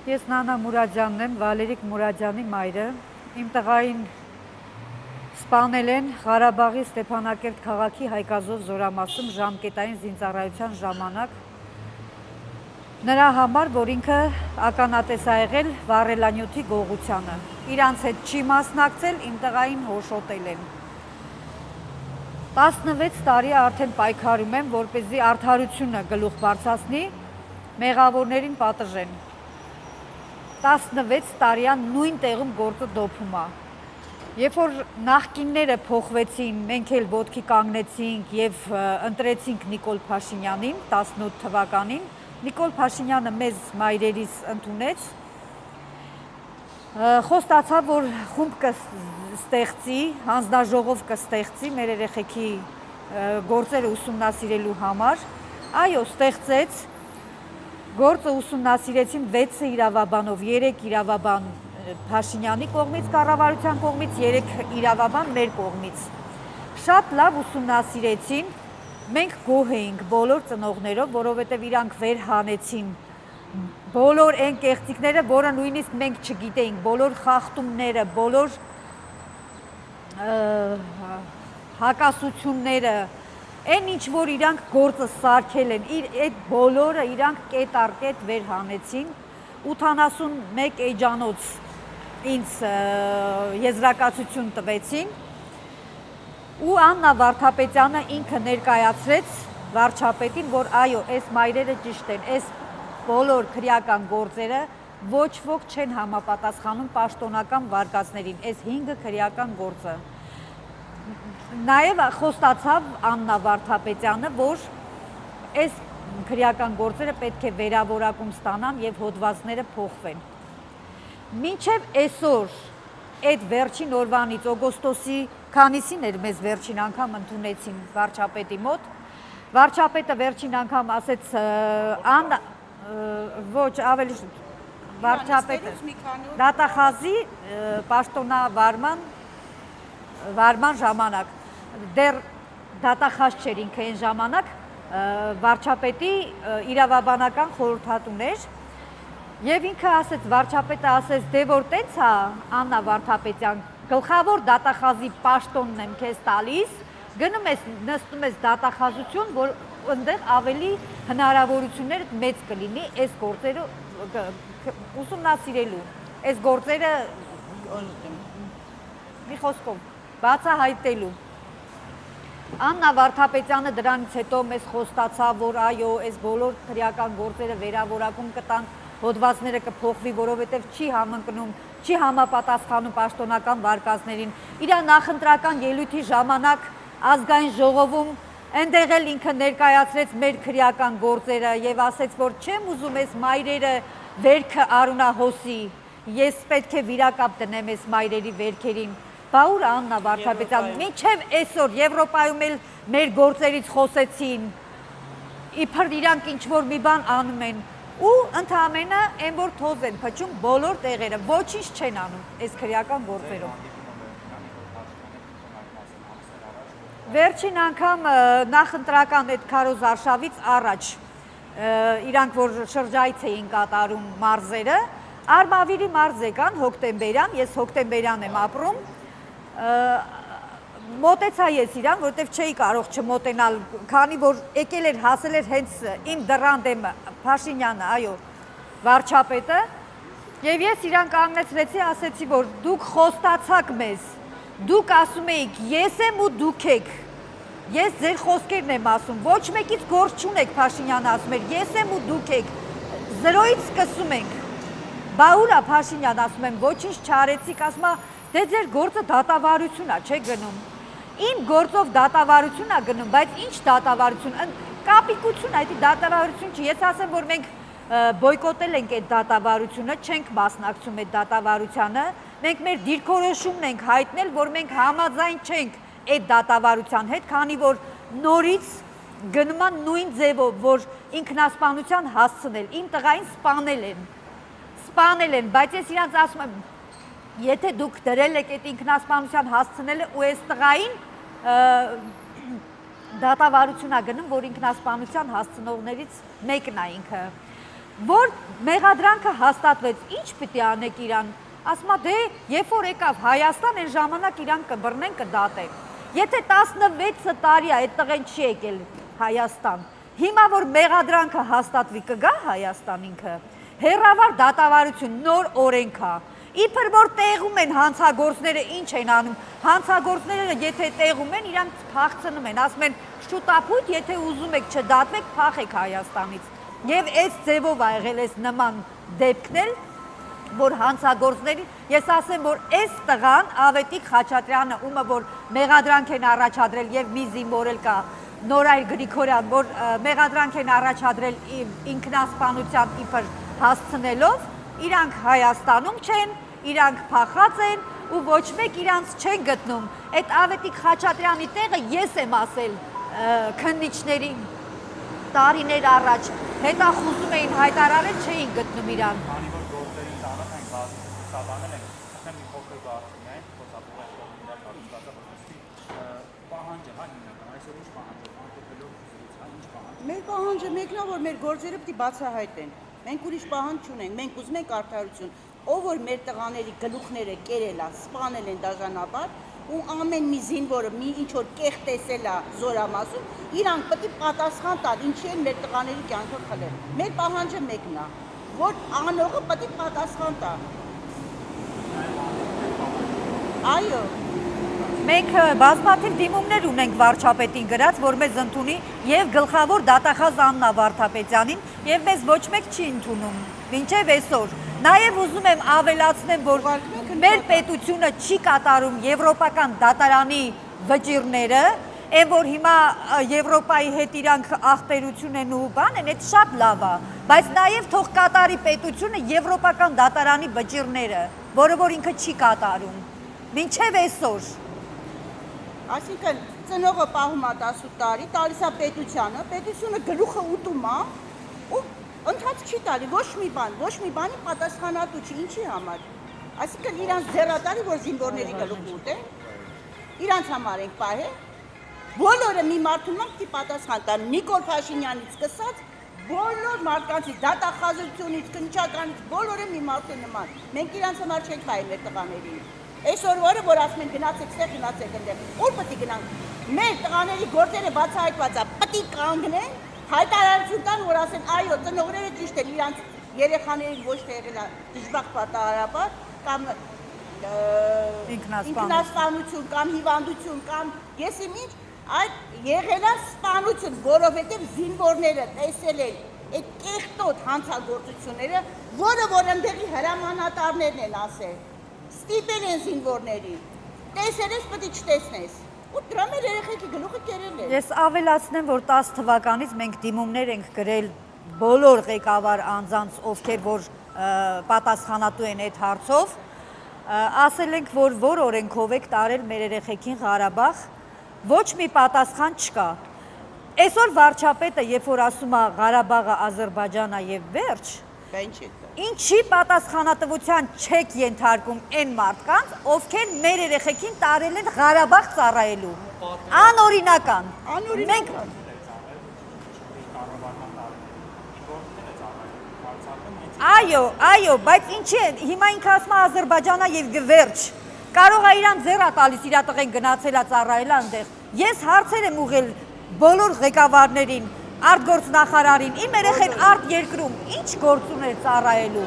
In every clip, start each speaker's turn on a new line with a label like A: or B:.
A: Ես Նանա Մուրադյանն եմ, Վալերիկ Մուրադյանի մայրը։ Իմ տղային սպանել են Ղարաբաղի Ստեփանակերտ քաղաքի Հայկազով զորամասում ժամկետային զինծառայության ժամանակ։ Նրա համար, որ ինքը ականատես ա եղել վառելանյութի գողությանը։ Իրանց հետ չի մասնակցել, իմ տղային հոշոտել են։ 16 տարի արդեն պայքարում եմ, որպեսզի արդարությունը գլուխ բարձրացնի, մեղավորներին պատժեն։ 16 տարիա նույն տեղում գործը դոփում է։ Երբ որ նախկինները փոխվեցին, մենք էլ ոտքի կանգնեցինք եւ ընտրեցինք Նիկոլ Փաշինյանին 18 թվականին, Նիկոլ Փաշինյանը մեզ մայրերիս ընդունեց, խոստացավ, որ խումբ կստեղծի, հանձնաժողով կստեղծի մեր երեխեքի գործերը ուսումնասիրելու համար, այո, ստեղծեց, գործը ուսումնասիրեցին 6 իրավաբանով, 3 իրավաբան Փաշինյանի կողմից, կառավարության կողմից, 3 իրավաբան մեր կողմից։ Շատ լավ ուսումնասիրեցին, մենք գոհ էինք բոլոր ծնողներով, որովհետև իրանք վեր հանեցին բոլոր այն կեղծիքները, որը նույնիսկ մենք չգիտեինք, բոլոր խախտումները, բոլոր հակասությունները, այն ինչ որ իրանք գործը սարքել են, այդ բոլորը իրանք կետ առ կետ վեր հանեցին, 81 էջանոց ինձ եզրակացություն տվեցին ու Աննա Վարդապետյանը ինքը ներկայացրեց վարչապետին, որ այո, այս մայրերը ճիշտ են, այս բոլոր քրեական գործերը ոչ ոք չեն համապատասխանում պաշտոնական վարկածներին, այս 5 քրեական գործը։ Նաև խոստացավ Աննա Վարդապետյանը, որ այս քրեական գործերը պետք է վերավորակում ստանան եւ հոդվածները փոխվեն։ Մինչև այսօր այդ վերջին օրվանից օգոստոսի քանիսին էր մեզ վերջին անգամ ընդունեցին վարչապետի մոտ։ Վարչապետը վերջին անգամ ասեց Աննա ոչ ավելի վարչապետը դատախազի պաշտոնավարման ժամանակ դեռ դատախազ չէր ինքը այն ժամանակ վարչապետի իրավաբանական խորհրդատուն էր եւ ինքը ասեց վարչապետը ասեց դե որ տենց է Աննա Վարդապետյան գլխավոր դատախազի պաշտոնն եմ քեզ տալիս գնում ես նստում ես դատախազություն որ այնտեղ ավելի հնարավորությունները մեծ կլինի այս գործերը ուսումնասիրելու այս գործերը մի խոսքով բացահայտելու Աննա Վարդապետյանը դրանից հետո մեզ խոստացավ, որ այո, այս բոլոր քրեական գործերը վերավորակում կտան, հոդվածները կփոխվի, որովհետև չի համընկնում, չի համապատասխանում պաշտոնական վարկածներին։ Իր նախընտրական ելույթի ժամանակ ազգային ժողովում այնտեղ էլ ինքը ներկայացրեց մեր քրեական գործերը եւ ասեց, որ չեմ ուզում այս մայրերը վերքը արունահոսի, ես պետք է վիրակապ դնեմ այս մայրերի վերքերին։ Բա ուր Աննա Վարդապետյան, մինչև այսօր Եվրոպայում էլ մեր գործերից խոսեցին, իբր իրանք ինչ-որ մի բան անում են, ու ընդհանրապես այն որ թոզ են փչում բոլոր տեղերը, ոչինչ չեն անում այս քրեական գործերով։ Վերջին անգամ նախընտրական այդ քարոզ արշավից առաջ իրանք որ շրջայց էին կատարում մարզերը, Արմավիրի մարզ եկան հոկտեմբերյան, ես հոկտեմբերյան եմ ապրում, մոտեցա ես իրան, որտեվ չէի կարող չմոտենալ, քանի որ եկել էր հասել էր հենց իմ դռան դեմ Փաշինյանը, այո, վարչապետը, եւ ես իրան կանգնեցրեցի, ասեցի, որ դուք խոստացաք մեզ, դուք ասում էիք, ես եմ ու դուք եք, ես ձեր խոսքերն եմ ասում, ոչ մեկից գործ չունեք, Փաշինյանը ասում էր, ես եմ ու դուք եք, զրոյից սկսում ենք, բա ուր է Փաշինյան ասում եմ, ոչինչ չարեցիք, ասում է, դե ձեր գործը դատավարություն է, չէ գնում։ Իմ գործով դատավարություն է գնում, բայց ինչ դատավարություն, կապիկություն, այդ դատավարություն չի, ես ասեմ, որ մենք բոյկոտել ենք այդ դատավարությունը, չենք մասնակցում այդ դատավարությանը, մենք մեր դիրքորոշումն ենք հայտնել, որ մենք համաձայն չենք այդ դատավարության հետ, քանի որ նորից գնում են նույն ձևով, որ ինքնասպանության հասցնել, իմ տղային սպանել են, բայց ես իրանց ասում եմ, եթե դուք դրել եք այդ ինքնասպանության հասցնելը ու այս տղային դատավարություն է գնում, որ ինքնասպանության հասցնողներից մեկն է ինքը։ որ մեղադրանքը հաստատվեց, ինչ պիտի անեք իրան, ասում է դե երբ որ եկավ Հայաստան, այն ժամանակ իրան կբռնեն, կդատեն։ Եթե 16 տարի է այդ տղեն չի եկել Հայաստան, հիմա որ մեղադրանքը հաստատվի կգա Հայաստան ինքը, հերավար դատավարություն, նոր օրենք է։ Իբր որ տեղում են հանցագործները, ինչ են անում, հանցագործները եթե տեղում են, իրանք փախցնում են, ասում են շուտապույտ, եթե ուզում եք չդատվեք, փախեք Հայաստանից։ Եվ այս ձևով ա եղել այս նման դեպքն էլ, որ հանցագործների, ես ասեմ, որ այս տղան Ավետիք Խաչատրյանը, ումը որ մեղադրանք են առաջադրել եւ մի զինվոր էլ կա, Նորայր Գրիգորյան, որ մեղադրանք են առաջադրել ինքնասպանության իբր հասցնելով, իրանք Հայաստանում չեն, իրանք փախած են ու ոչ մեկ իրանց չեն գտնում։ Այդ Ավետիք Խաչատրյանի տեղը ես եմ ասել քննիչներին տարիներ առաջ, հետախուզում էին հայտարարել, չէին գտնում իրան։
B: Քանի որ գործերին ծանոթ են բազանել են, ասեմ մի փոքր բարձրն է, խոսապող է կողմիներ կառուցվածքը, պահանջը, հա հիմնական, այսօր ինչ պահանջ է, անկոպելով զրույց, հա ինչ պահանջ։
C: Մեր պահանջը մեկն է, որ մեր գործերը պիտի բացահայտեն։ Մենք ուրիշ պահանջ չունենք, մենք ուզում ենք արդարություն։ Ով որ մեր տղաների գլուխները կերել է, սպանել են դաժանաբար, ու ամեն մի զինվորը մի ինչ որ կեղ տեսել է զորամասում, իրանք պետք է պատասխան տալ, ինչի են մեր տղաների կյանքը խլել։ Մեր պահանջը մեկն է, որ անողը պետք է պատասխան տա։ Այո։
A: Մենք բազմաթիվ դիմումներ ունենք վարչապետին գրած, որ մեզ ընդունի եւ գլխավոր դատախազ Աննա Վարդապետյանին եւ մեզ ոչ մեկ չի ընդունում։ Մինչեւ այսօր Նաև ուզում եմ ավելացնեմ, որ մեր պետությունը չի կատարում եվրոպական դատարանի վճիռները, այն որ հիմա Եվրոպայի հետ իրանք աղբերություն են ու բան են, այդ շատ լավ է, բայց նաև թող կատարի պետությունը եվրոպական դատարանի վճիռները, որը որ ինքը չի կատարում, մինչև այսօր։
C: Այսինքն ծնողը պահում է 18 տարի, տալիս է պետությանը, պետությունը գլուխը ուտում է ու ընթաց չի տալի, ոչ մի բանի պատասխանատու չի, ինչի համար։ Այսինքն իրանց ձեռատարի, որ զինվորների գլուխը ուտեն, իրանց համար ենք պահել, բոլորը մի մարդու նման պիտի պատասխան տան, Նիկոլ Փաշինյանից սկսած, բոլոր մարդկանցից, դատախազությունից, քննչականից, բոլորը մի մարդու նման։ Մենք իրանց համար չենք պահել մեր տղաներին։ Այսօր օրը, որ ասում են գնացեք ստեղ, գնացեք այնտեղ, ուր պետք է գնանք։ Մեր տղաների գործերը բացահայտված է, պետք է կանգնեն, հայտարարություն տան, որ ասեն, այո, ծնողները ճիշտ են, իրանց երեխաներին ոչ թե եղել է դժբախտ պատահարաբար, կամ ինքնասպանություն, կամ հիվանդություն, կամ ես իմ ինչ, այդ եղել է սպանություն, որովհետև զինվորները տեսել են այդ կեղտոտ հանցագործությունները, որը որ ընդեղի հրամանատարներն են ասել, ստիպել են զինվորներին, տեսել ես, պետք է չտեսնես, ու դրա մեր երեխեքի գլուխը կերել են։
A: Ես ավելացնեմ, որ 10 թվականից մենք դիմումներ ենք գրել բոլոր ղեկավար անձանց, ովքեր որ պատասխանատու են այդ հարցով, ասել ենք, որ օրենքով եք տարել մեր երեխեքին Ղարաբաղ, ոչ մի պատասխան չկա։ Այսօր վարչապետը, երբ որ ասում է Ղարաբաղը Ադրբեջանն է եւ վերջ, ինչի պատասխանատվության չեք ենթարկում այն մարդկանց, ովքեր մեր երեխեքին տարել են Ղարաբաղ ծառայելու։ Անօրինական։ Մենք Այո, բայց ինչի է, հիմա ինքը ասում է Ադրբեջանն եւ վերջ։ Կարող է իրան ձեռա տալիս, իր տղեն գնացել է ծառայել այնտեղ։ Ես հարցեր եմ ուղղել բոլոր ղեկավարներին, արտգործնախարարին, իմ երեխեն արտ երկրում ինչ գործ ուներ ծառայելու։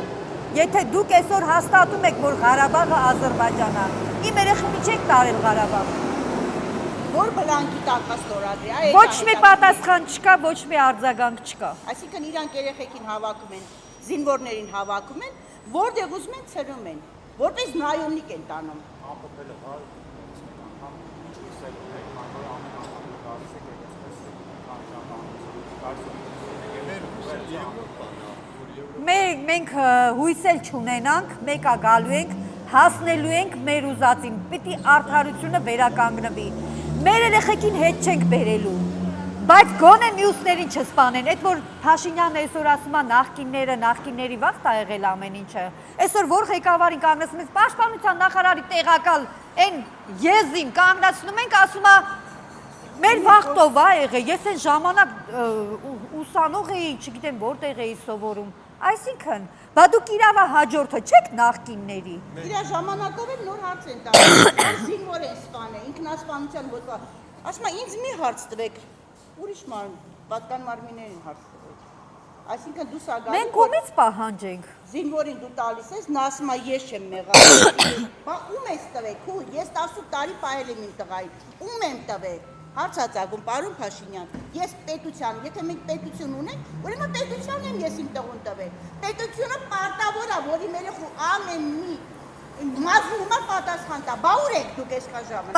A: Եթե դուք այսօր հաստատում եք, որ Ղարաբաղը Ադրբեջանն է, իմ երեխին չեք տարել Ղարաբաղ։
C: Որ բլանկի տակ ստորագրի, այ
A: ոչ մի պատասխան չկա, ոչ մի արձագանք չկա։
C: Այսինքն իրանք երեխեքին հավաքում են, զինվորներին հավաքում են, որտեղ ուզում են ցրում են, որպես նայումնիկ են տանում։
B: Ամփոփելը, հա, ինչ լսելու եք, որ ամեն գալիս եք
A: Մենք հույսել չունենանք, մեկա գալու ենք, հասնելու ենք մեր ուզածին, պիտի արդարությունը վերականգնվի։ Մեր երեխեքին հետ չենք բերելու, բայց գոնե մյուսներին չսպանեն, այդ որ Փաշինյանն այսօր ասում է նախկինների վաղ է եղել ամեն ինչը։ Այսօր որ ղեկավարին կանգնեցնում ենք, պաշտպանության նախարարի տեղակալ այն եզին կանգնեցնում ենք, ասում է մեր վաղտով է եղել, ես այն ժամանակ ուսանող էի, չգիտեմ որտեղ էի սովորում, Այսինքն, բա դուք իրավա հաջորդը չեք նախկինների։
C: Իր ժամանակով էլ նոր հարց են տալիս։ Զինվոր են սպանել, ինքնասպանության ոտվա։ Ասում եմ, ինձ մի հարց տվեք։ Ուրիշ պատկան մարմիններին հարց տվեք։ Այսինքն դու սա գալու
A: Մենք ումից պահանջենք։
C: Զինվորին դու տալիս ես, նա ասում է ես չեմ մեղադրել։ Բա ում ես տվեք, հու, ես 18 տարի պահել եմ իմ տղային։ Ում եմ տվեք։ Հարցածագում, պարոն Փաշինյան, ես պետության, եթե մենք պետություն ունենք, ուրեմն պետությանն եմ ես իմ տղուն տվել։ Պետությունը պարտավոր է, որ իմ երեխու ամեն մի մազնումա պատասխան տա։ Բա ուր եք դուք այսքան ժամանակ։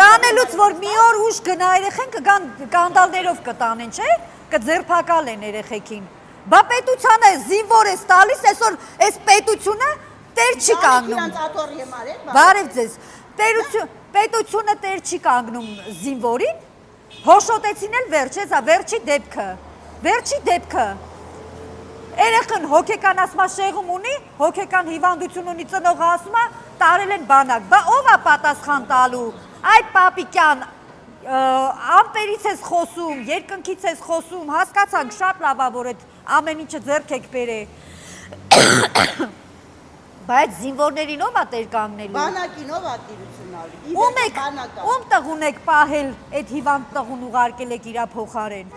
A: Տանելուց որ մի օր ուշ գնա երեխեն կգան կանդալներով կտանեն, չէ՞։ Կձերբակալեն երեխեքին։ Բա պետությանը զինվոր ես տալիս, այսօր այս պետությունը տեր չի կանգնում։ Բարև ձեզ։ Պետությունը տեր չի կանգնում զինվորին, հոշոտեցին էլ վերջես, վերջի դեպքը։ Երեխան հոգեկան ասма շեղում ունի, հոգեկան հիվանդություն ունի, ծնողը ասում է, տարել են բանակ, բա ով է պատասխան տալու, այդ պապիկյան, ամպերից ես խոսում, երկնքից ես խոսում, հասկացանք շատ լավ է, որ այդ ամեն ինչը ձեռք եք բերել, բայց զինվորներին ով է տեր կանգնելու։
C: Բանակին ով է տիրություն արի։
A: Ում տղուն եք պահել, այդ հիվանդ տղուն ուղարկել եք իրա փոխարեն։